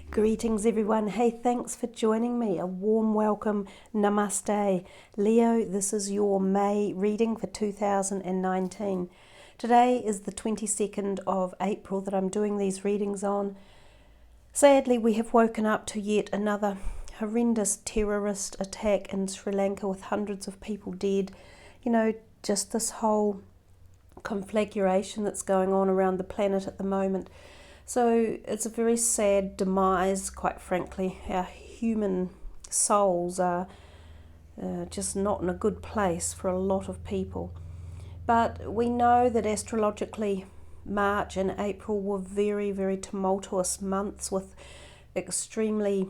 Greetings everyone. Hey, thanks for joining me. A warm welcome. Namaste. Leo, this is your May reading for 2019. Today is the 22nd of April that I'm doing these readings on. Sadly, we have woken up to yet another horrendous terrorist attack in Sri Lanka with hundreds of people dead. You know, just this whole conflagration that's going on around the planet at the moment. So it's a very sad demise, quite frankly. Our human souls are just not in a good place for a lot of people. But we know that astrologically March and April were very, very tumultuous months with extremely,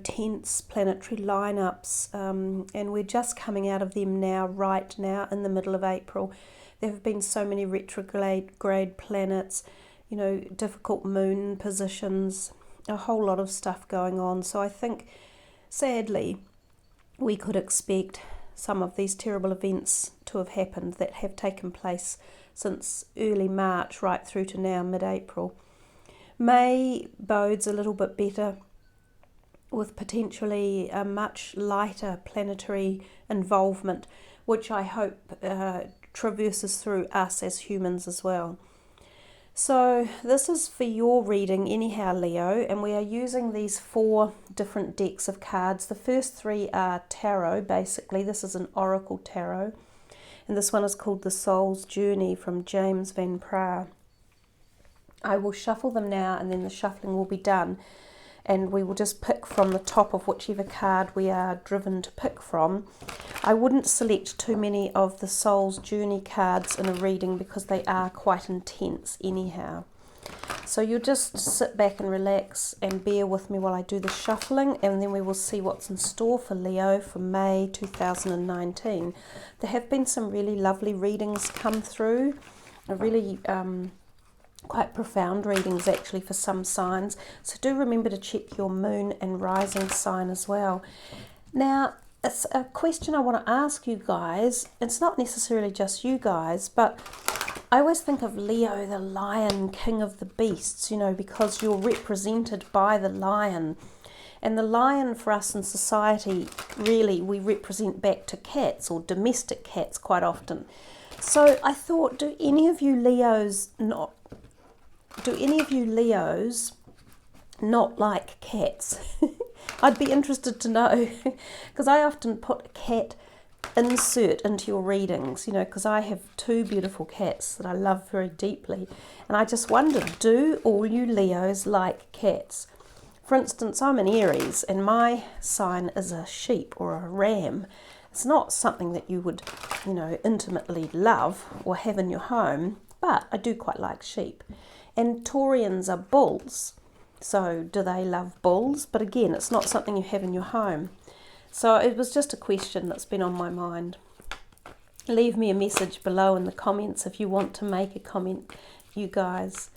tense planetary lineups, and we're just coming out of them now, right now, in the middle of April. There have been so many retrograde planets, difficult moon positions, a whole lot of stuff going on. So I think, sadly, we could expect some of these terrible events to have happened that have taken place since early March right through to now, mid-April. May bodes a little bit better with potentially a much lighter planetary involvement, which I hope traverses through us as humans as well. So this is for your reading anyhow, Leo, and we are using these 4 different decks of cards. The first 3 are tarot, basically. This is an oracle tarot, and this one is called The Soul's Journey from James Van Praagh. I will shuffle them now, and then the shuffling will be done, and we will just pick from the top of whichever card we are driven to pick from. I wouldn't select too many of the Soul's Journey cards in a reading because they are quite intense anyhow. So you'll just sit back and relax and bear with me while I do the shuffling, and then we will see what's in store for Leo for May 2019. There have been some really lovely readings come through, quite profound readings actually for some signs. So do remember to check your moon and rising sign as well. Now, it's a question I want to ask you guys. It's not necessarily just you guys, but I always think of Leo, the lion, king of the beasts, because you're represented by the lion. And the lion for us in society, really, we represent back to cats or domestic cats quite often. So I thought, do any of you Leos not like cats? I'd be interested to know, because I often put a cat insert into your readings, because I have 2 beautiful cats that I love very deeply, and I just wondered, do all you Leos like cats? For instance, I'm an Aries, and my sign is a sheep or a ram. It's not something that you would, intimately love or have in your home, but I do quite like sheep. And Taurians are bulls. So do they love bulls? But again, it's not something you have in your home. So it was just a question that's been on my mind. Leave me a message below in the comments if you want to make a comment, you guys.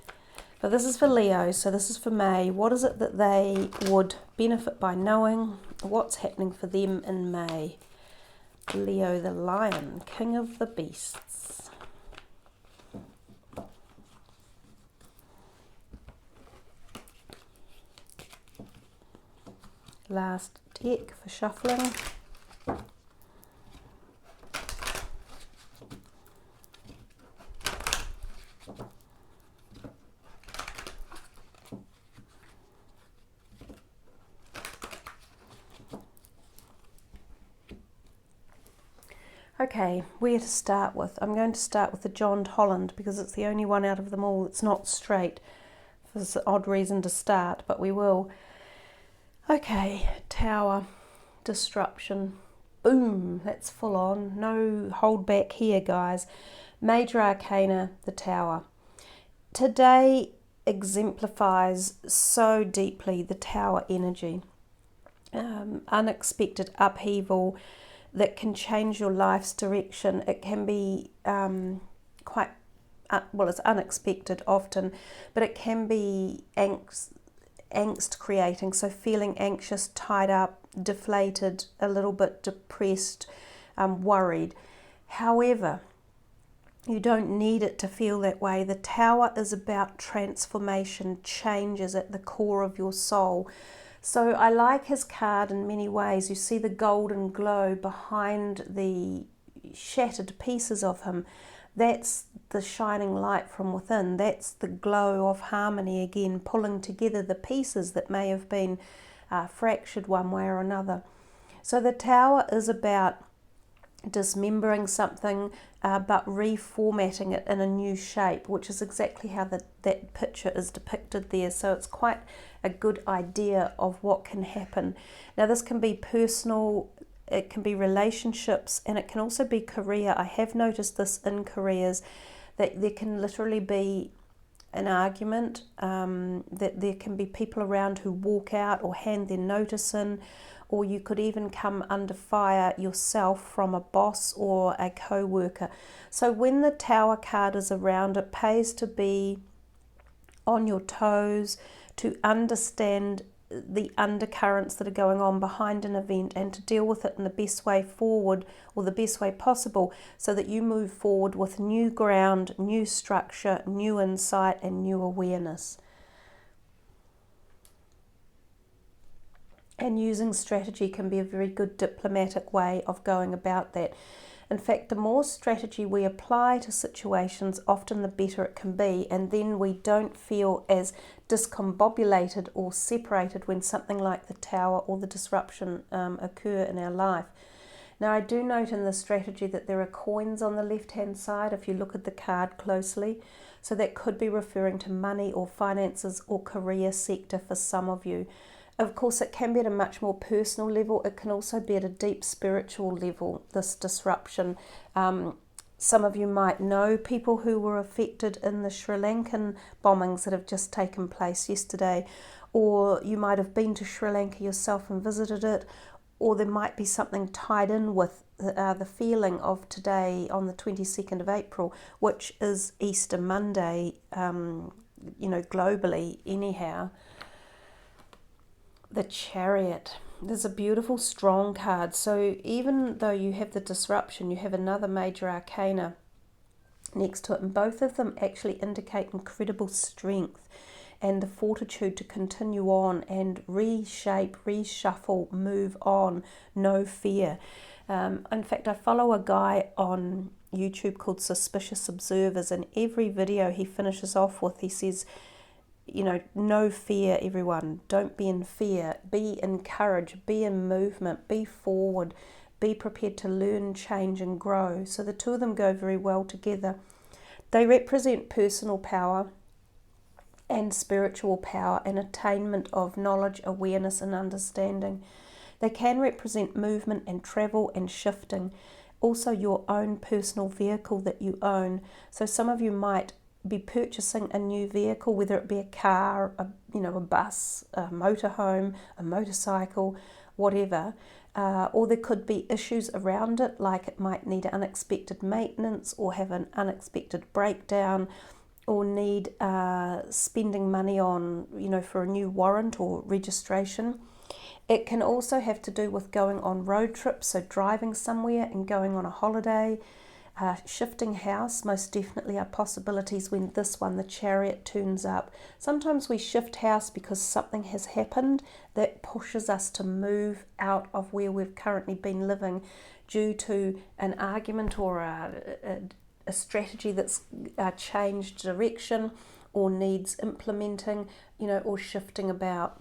But this is for Leo, so this is for May. What is it that they would benefit by knowing? What's happening for them in May? Leo the lion, king of the beasts. Last deck for shuffling. Okay, where to start with? I'm going to start with the John Holland because it's the only one out of them all that's not straight. There's an odd reason to start, but we will. Okay, Tower, disruption, boom, that's full on, no hold back here guys. Major Arcana, the Tower. Today exemplifies so deeply the Tower energy. Unexpected upheaval that can change your life's direction. It can be quite well, it's unexpected often, but it can be angst creating, so feeling anxious, tied up, deflated, a little bit depressed, worried. However, you don't need it to feel that way. The Tower is about transformation, changes at the core of your soul. So I like his card in many ways. You see the golden glow behind the shattered pieces of him. That's the shining light from within. That's the glow of harmony again, pulling together the pieces that may have been fractured one way or another. So the Tower is about dismembering something, but reformatting it in a new shape, which is exactly how that picture is depicted there. So it's quite a good idea of what can happen. Now this can be personal, it can be relationships, and it can also be career. I have noticed this in careers, that there can literally be an argument, that there can be people around who walk out or hand their notice in, or you could even come under fire yourself from a boss or a co-worker. So when the Tower card is around, it pays to be on your toes, to understand the undercurrents that are going on behind an event and to deal with it in the best way forward, or the best way possible, so that you move forward with new ground, new structure, new insight and new awareness. And using strategy can be a very good diplomatic way of going about that. In fact, the more strategy we apply to situations, often the better it can be, and then we don't feel as discombobulated or separated when something like the Tower or the disruption occur in our life. Now, I do note in the strategy that there are coins on the left-hand side if you look at the card closely. So that could be referring to money or finances or career sector for some of you. Of course, it can be at a much more personal level. It can also be at a deep spiritual level, this disruption. Some of you might know people who were affected in the Sri Lankan bombings that have just taken place yesterday, or you might have been to Sri Lanka yourself and visited it, or there might be something tied in with the feeling of today on the 22nd of April, which is Easter Monday, globally anyhow. The Chariot. There's a beautiful strong card. So even though you have the disruption, you have another major arcana next to it, and both of them actually indicate incredible strength and the fortitude to continue on and reshape, reshuffle, move on, no fear. In fact, I follow a guy on YouTube called Suspicious Observers, and every video he finishes off with, he says, no fear, everyone. Don't be in fear. Be encouraged. Be in movement. Be forward. Be prepared to learn, change and grow. So the two of them go very well together. They represent personal power and spiritual power and attainment of knowledge, awareness and understanding. They can represent movement and travel and shifting. Also your own personal vehicle that you own. So some of you might be purchasing a new vehicle, whether it be a car, a bus, a motorhome, a motorcycle, whatever, or there could be issues around it, like it might need unexpected maintenance or have an unexpected breakdown, or need spending money on, for a new warrant or registration. It can also have to do with going on road trips, so driving somewhere and going on a holiday. Shifting house most definitely are possibilities when the Chariot, turns up. Sometimes we shift house because something has happened that pushes us to move out of where we've currently been living due to an argument or a strategy that's changed direction or needs implementing, or shifting about.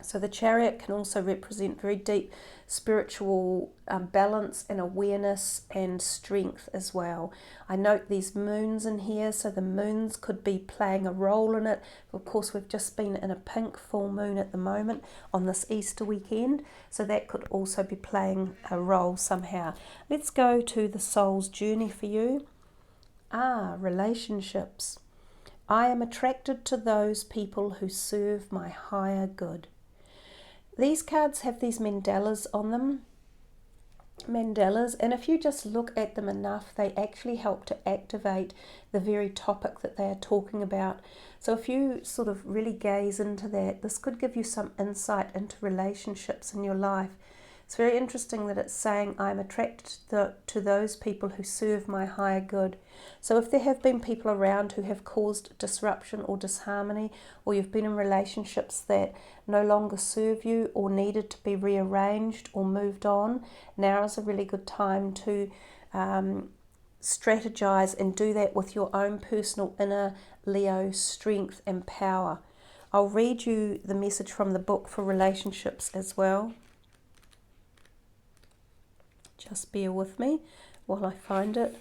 So the Chariot can also represent very deep spiritual balance and awareness and strength as well. I note these moons in here, so the moons could be playing a role in it. Of course, we've just been in a pink full moon at the moment on this Easter weekend, so that could also be playing a role somehow. Let's go to the soul's journey for you. Relationships. I am attracted to those people who serve my higher good. These cards have these mandalas on them, mandalas, and if you just look at them enough, they actually help to activate the very topic that they are talking about. So if you sort of really gaze into that, this could give you some insight into relationships in your life. It's very interesting that it's saying, I'm attracted to those people who serve my higher good. So if there have been people around who have caused disruption or disharmony, or you've been in relationships that no longer serve you or needed to be rearranged or moved on, now is a really good time to strategize and do that with your own personal inner Leo strength and power. I'll read you the message from the book for relationships as well. Just bear with me while I find it.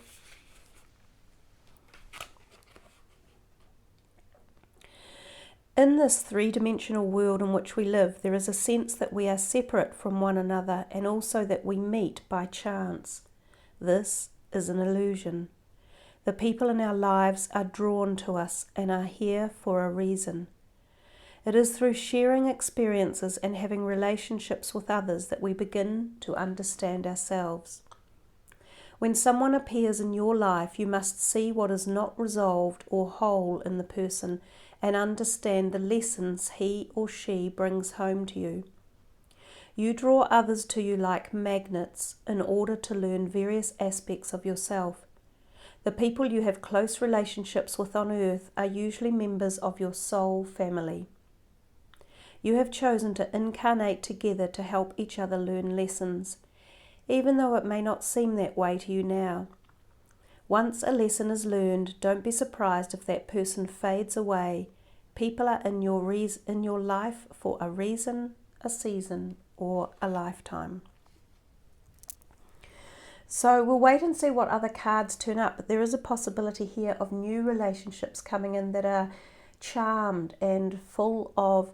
In this three-dimensional world in which we live, there is a sense that we are separate from one another and also that we meet by chance. This is an illusion. The people in our lives are drawn to us and are here for a reason. It is through sharing experiences and having relationships with others that we begin to understand ourselves. When someone appears in your life, you must see what is not resolved or whole in the person and understand the lessons he or she brings home to you. You draw others to you like magnets in order to learn various aspects of yourself. The people you have close relationships with on earth are usually members of your soul family. You have chosen to incarnate together to help each other learn lessons, even though it may not seem that way to you now. Once a lesson is learned, don't be surprised if that person fades away. People are in your life for a reason, a season, or a lifetime. So we'll wait and see what other cards turn up, but there is a possibility here of new relationships coming in that are charmed and full of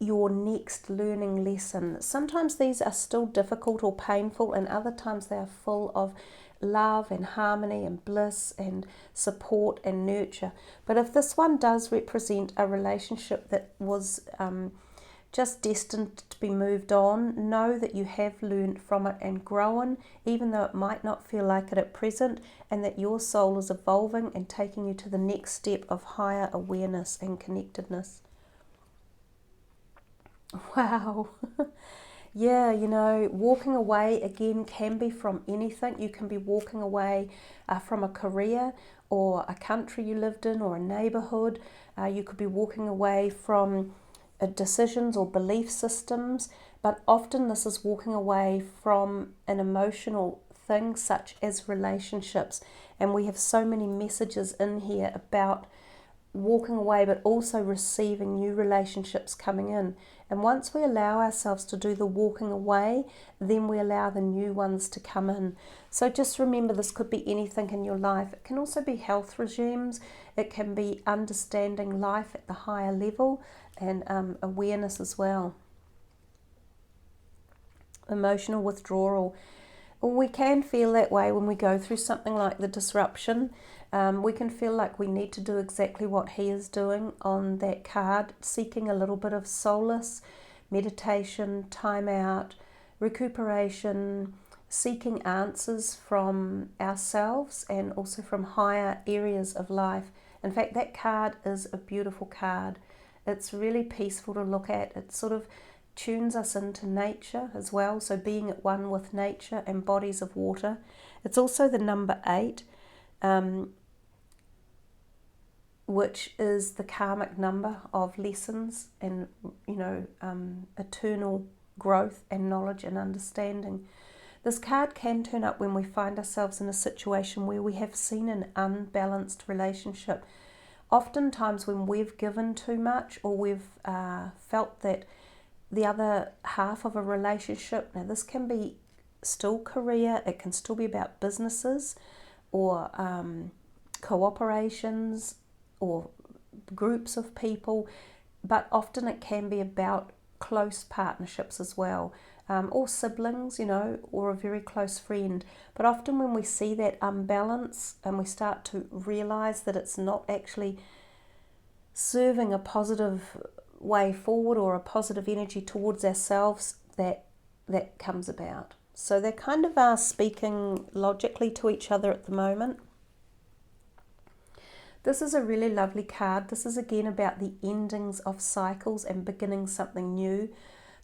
your next learning lesson. Sometimes these are still difficult or painful, and other times they are full of love and harmony and bliss and support and nurture. But if this one does represent a relationship that was just destined to be moved on, know that you have learned from it and grown, even though it might not feel like it at present, and that your soul is evolving and taking you to the next step of higher awareness and connectedness. Wow. Yeah, walking away again can be from anything. You can be walking away from a career or a country you lived in or a neighborhood. You could be walking away from decisions or belief systems, but often this is walking away from an emotional thing such as relationships. And we have so many messages in here about walking away, but also receiving new relationships coming in. And once we allow ourselves to do the walking away, then we allow the new ones to come in. So just remember, this could be anything in your life. It can also be health regimes. It can be understanding life at the higher level and awareness as well. Emotional withdrawal. We can feel that way when we go through something like the disruption. We can feel like we need to do exactly what he is doing on that card, seeking a little bit of solace, meditation, time out, recuperation, seeking answers from ourselves and also from higher areas of life. In fact, that card is a beautiful card. It's really peaceful to look at. It sort of tunes us into nature as well, so being at one with nature and bodies of water. It's also the number 8, which is the karmic number of lessons and eternal growth and knowledge and understanding. This card can turn up when we find ourselves in a situation where we have seen an unbalanced relationship. Oftentimes when we've given too much, or we've felt that the other half of a relationship, now this can be still career, it can still be about businesses or cooperations or groups of people, but often it can be about close partnerships as well, or siblings, or a very close friend. But often when we see that unbalance and we start to realize that it's not actually serving a positive way forward or a positive energy towards ourselves, that comes about. So they kind of are speaking logically to each other at the moment. This is a really lovely card. This is again about the endings of cycles and beginning something new.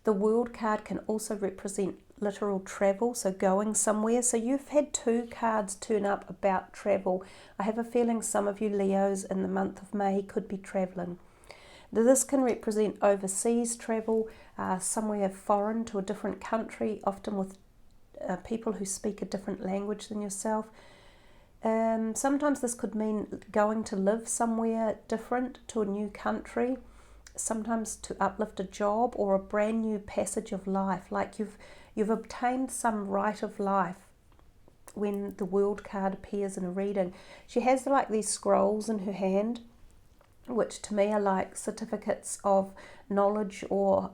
The World card can also represent literal travel, so going somewhere. So you've had two cards turn up about travel. I have a feeling some of you Leos in the month of May could be traveling. This can represent overseas travel, somewhere foreign to a different country, often with people who speak a different language than yourself. Sometimes this could mean going to live somewhere different, to a new country, sometimes to uplift a job or a brand new passage of life, like you've obtained some right of life when the World card appears in a reading. She has like these scrolls in her hand, which to me are like certificates of knowledge or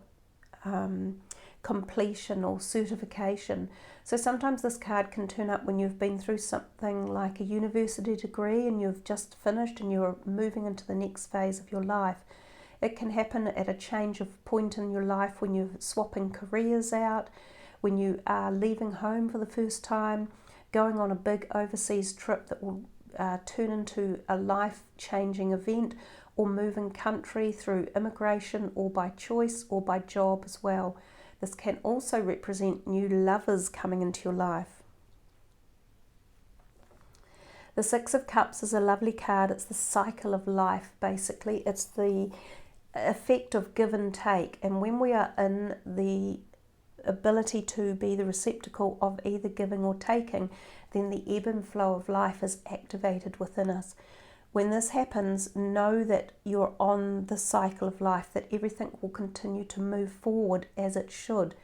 completion or certification. So sometimes this card can turn up when you've been through something like a university degree and you've just finished and you're moving into the next phase of your life. It can happen at a change of point in your life when you're swapping careers out, when you are leaving home for the first time, going on a big overseas trip that will turn into a life-changing event, or moving country through immigration or by choice or by job as well. This can also represent new lovers coming into your life. The Six of Cups is a lovely card. It's the cycle of life, basically. It's the effect of give and take. And when we are in the ability to be the receptacle of either giving or taking, then the ebb and flow of life is activated within us. When this happens, know that you're on the cycle of life, that everything will continue to move forward as it should.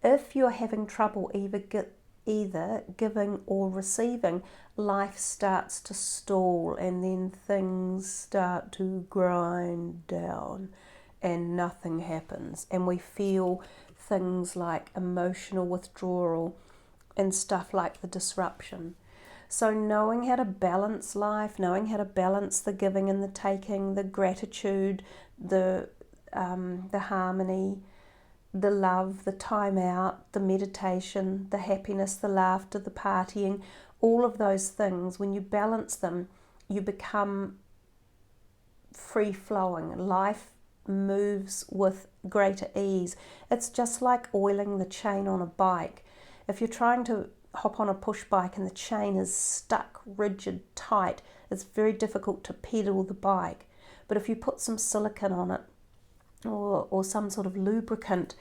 If you're having trouble either giving or receiving, life starts to stall and then things start to grind down and nothing happens. And we feel things like emotional withdrawal and stuff like the disruption. So knowing how to balance life, knowing how to balance the giving and the taking, the gratitude, the harmony, the love, the time out, the meditation, the happiness, the laughter, the partying, all of those things, when you balance them, you become free-flowing. Life moves with greater ease. It's just like oiling the chain on a bike. If you're trying to hop on a push bike and the chain is stuck, rigid, tight, it's very difficult to pedal the bike. But if you put some silicone on it or some sort of lubricant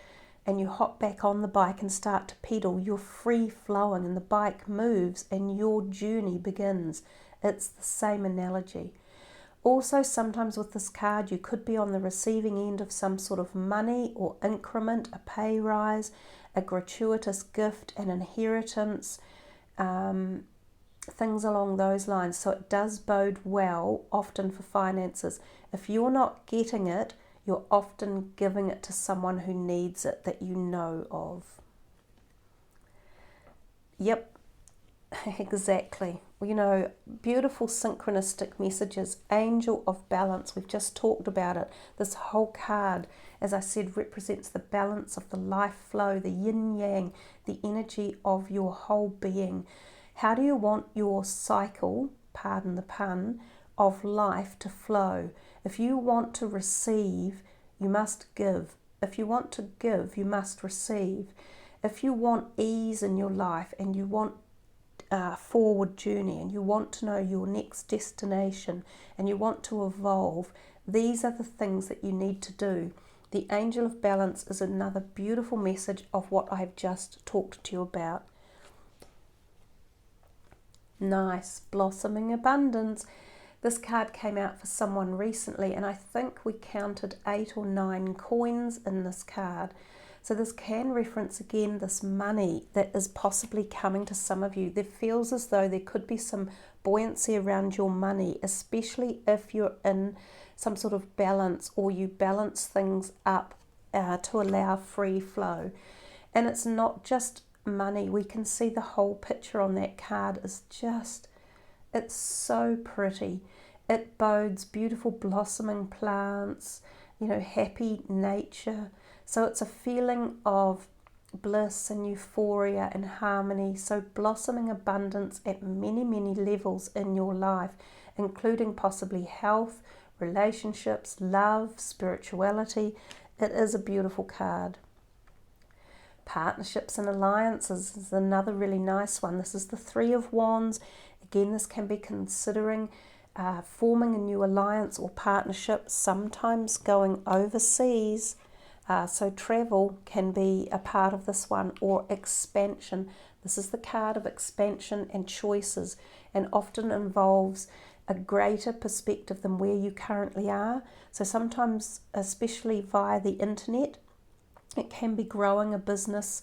and you hop back on the bike and start to pedal, you're free flowing and the bike moves and your journey begins. It's the same analogy. Also, sometimes with this card, you could be on the receiving end of some sort of money or increment, a pay rise, a gratuitous gift, an inheritance, things along those lines. So it does bode well often for finances. If you're not getting it, you're often giving it to someone who needs it that you know of. Yep, exactly. You know, beautiful synchronistic messages. Angel of balance, we've just talked about it. This whole card, as I said, represents the balance of the life flow, the yin-yang, the energy of your whole being. How do you want your cycle, pardon the pun, of life to flow? If you want to receive, you must give. If you want to give, you must receive. If you want ease in your life and you want forward journey and you want to know your next destination and you want to evolve, these are the things that you need to do. The Angel of Balance is another beautiful message of what I've just talked to you about. Nice, blossoming abundance. This card came out for someone recently and I think we counted 8 or 9 coins in this card. So this can reference again this money that is possibly coming to some of you. There feels as though there could be some buoyancy around your money, especially if you're in some sort of balance or you balance things up to allow free flow. And it's not just money. We can see the whole picture on that card is just, it's so pretty. It bodes beautiful blossoming plants, you know, happy nature. So it's a feeling of bliss and euphoria and harmony. So blossoming abundance at many, many levels in your life, including possibly health, relationships, love, spirituality. It is a beautiful card. Partnerships and alliances is another really nice one. This is the Three of Wands. Again, this can be considering forming a new alliance or partnership, sometimes going overseas. So travel can be a part of this one, or expansion. This is the card of expansion and choices, and often involves a greater perspective than where you currently are. So sometimes, especially via the internet, it can be growing a business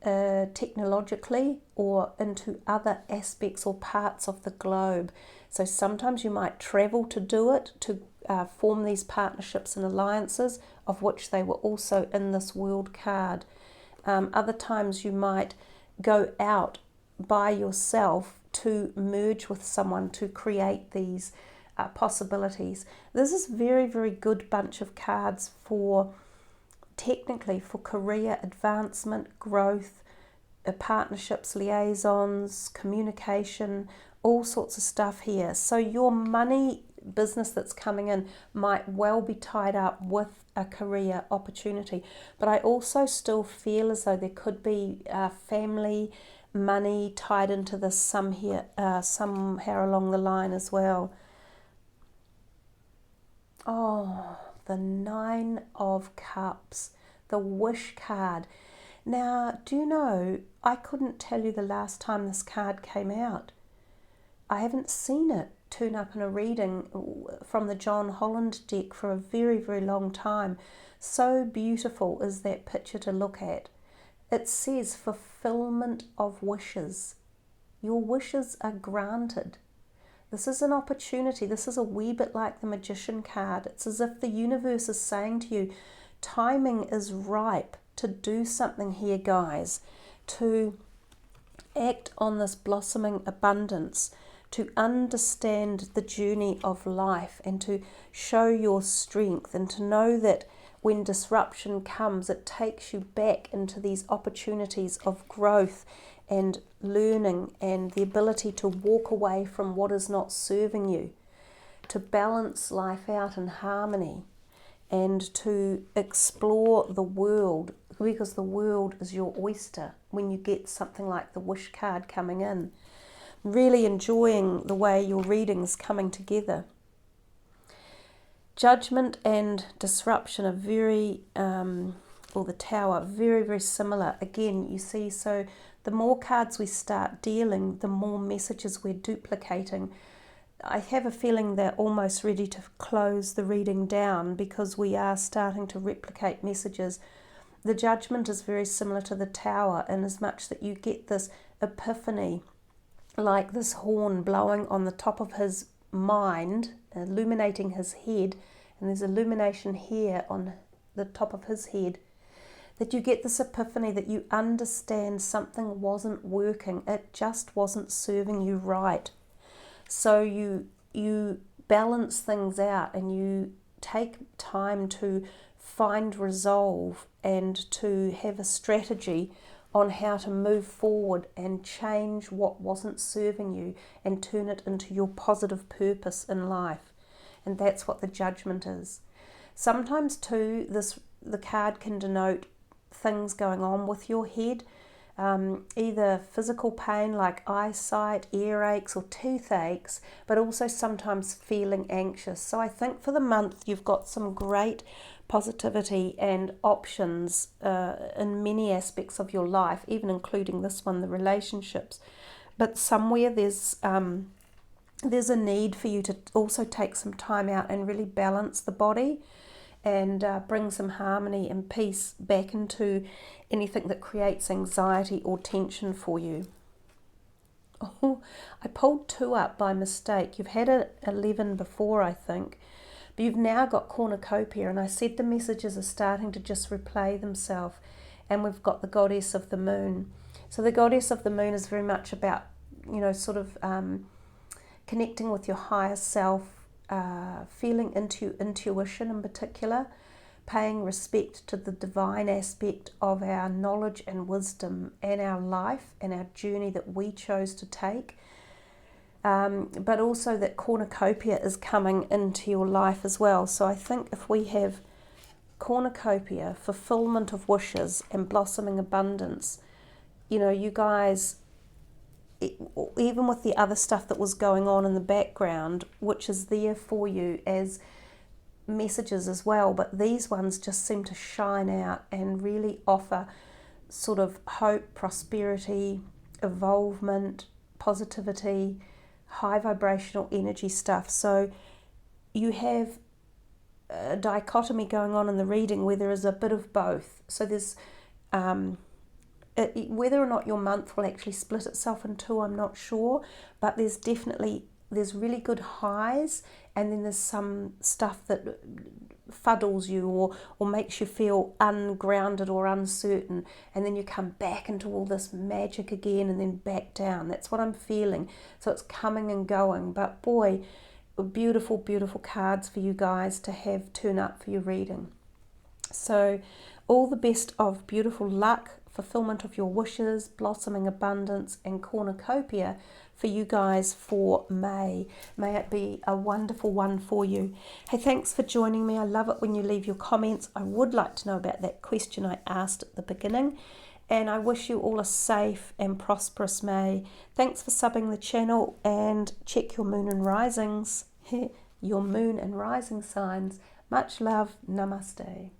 technologically or into other aspects or parts of the globe. So sometimes you might travel to do it, to form these partnerships and alliances, of which they were also in this World card. Other times you might go out by yourself to merge with someone to create these possibilities. This is very, very good bunch of cards for technically for career advancement, growth, partnerships, liaisons, communication, all sorts of stuff here. So your money business that's coming in might well be tied up with a career opportunity, but I also still feel as though there could be family money tied into this somehow along the line as well. Oh, the Nine of Cups, the Wish card. Now, do you know, I couldn't tell you the last time this card came out. I haven't seen it turn up in a reading from the John Holland deck for a very, very long time. So beautiful is that picture to look at. It says fulfillment of wishes. Your wishes are granted. This is an opportunity. This is a wee bit like the Magician card. It's as if the universe is saying to you, timing is ripe to do something here, guys, to act on this blossoming abundance, to understand the journey of life and to show your strength, and to know that when disruption comes, it takes you back into these opportunities of growth and learning and the ability to walk away from what is not serving you, to balance life out in harmony and to explore the world, because the world is your oyster when you get something like the Wish card coming in. Really enjoying the way your reading's coming together. Judgment and disruption are very, or the Tower, very, very similar. Again, you see, so the more cards we start dealing, the more messages we're duplicating. I have a feeling they're almost ready to close the reading down because we are starting to replicate messages. The Judgment is very similar to the Tower in as much that you get this epiphany, like this horn blowing on the top of his mind, illuminating his head, and there's illumination here on the top of his head, that you get this epiphany that you understand something wasn't working, it just wasn't serving you right. So you balance things out and you take time to find resolve and to have a strategy on how to move forward and change what wasn't serving you and turn it into your positive purpose in life. And that's what the Judgment is. Sometimes too, the card can denote things going on with your head, either physical pain like eyesight, earaches or toothaches, but also sometimes feeling anxious. So I think for the month you've got some great positivity and options in many aspects of your life, even including this one, the relationships. But somewhere there's a need for you to also take some time out and really balance the body and bring some harmony and peace back into anything that creates anxiety or tension for you. Oh, I pulled 2 up by mistake. You've had an 11 before, I think. But you've now got cornucopia, and I said the messages are starting to just replay themselves, and we've got the Goddess of the Moon. So the Goddess of the Moon is very much about, sort of connecting with your higher self, feeling into intuition in particular, paying respect to the divine aspect of our knowledge and wisdom and our life and our journey that we chose to take. But also that cornucopia is coming into your life as well. So I think if we have cornucopia, fulfillment of wishes, and blossoming abundance, you know, you guys, even with the other stuff that was going on in the background, which is there for you as messages as well, but these ones just seem to shine out and really offer sort of hope, prosperity, evolvement, positivity, high vibrational energy stuff. So you have a dichotomy going on in the reading where there is a bit of both. So there's whether or not your month will actually split itself in two, I'm not sure, but there's really good highs, and then there's some stuff that fuddles you or makes you feel ungrounded or uncertain, and then you come back into all this magic again and then back down. That's what I'm feeling. So it's coming and going, but boy, beautiful, beautiful cards for you guys to have turn up for your reading. So all the best of beautiful luck, fulfillment of your wishes, blossoming abundance, and cornucopia for you guys for May. May it be a wonderful one for you. Hey, thanks for joining me. I love it when you leave your comments. I would like to know about that question I asked at the beginning. And I wish you all a safe and prosperous May. Thanks for subbing the channel, and check your moon and risings. Your moon and rising signs. Much love. Namaste.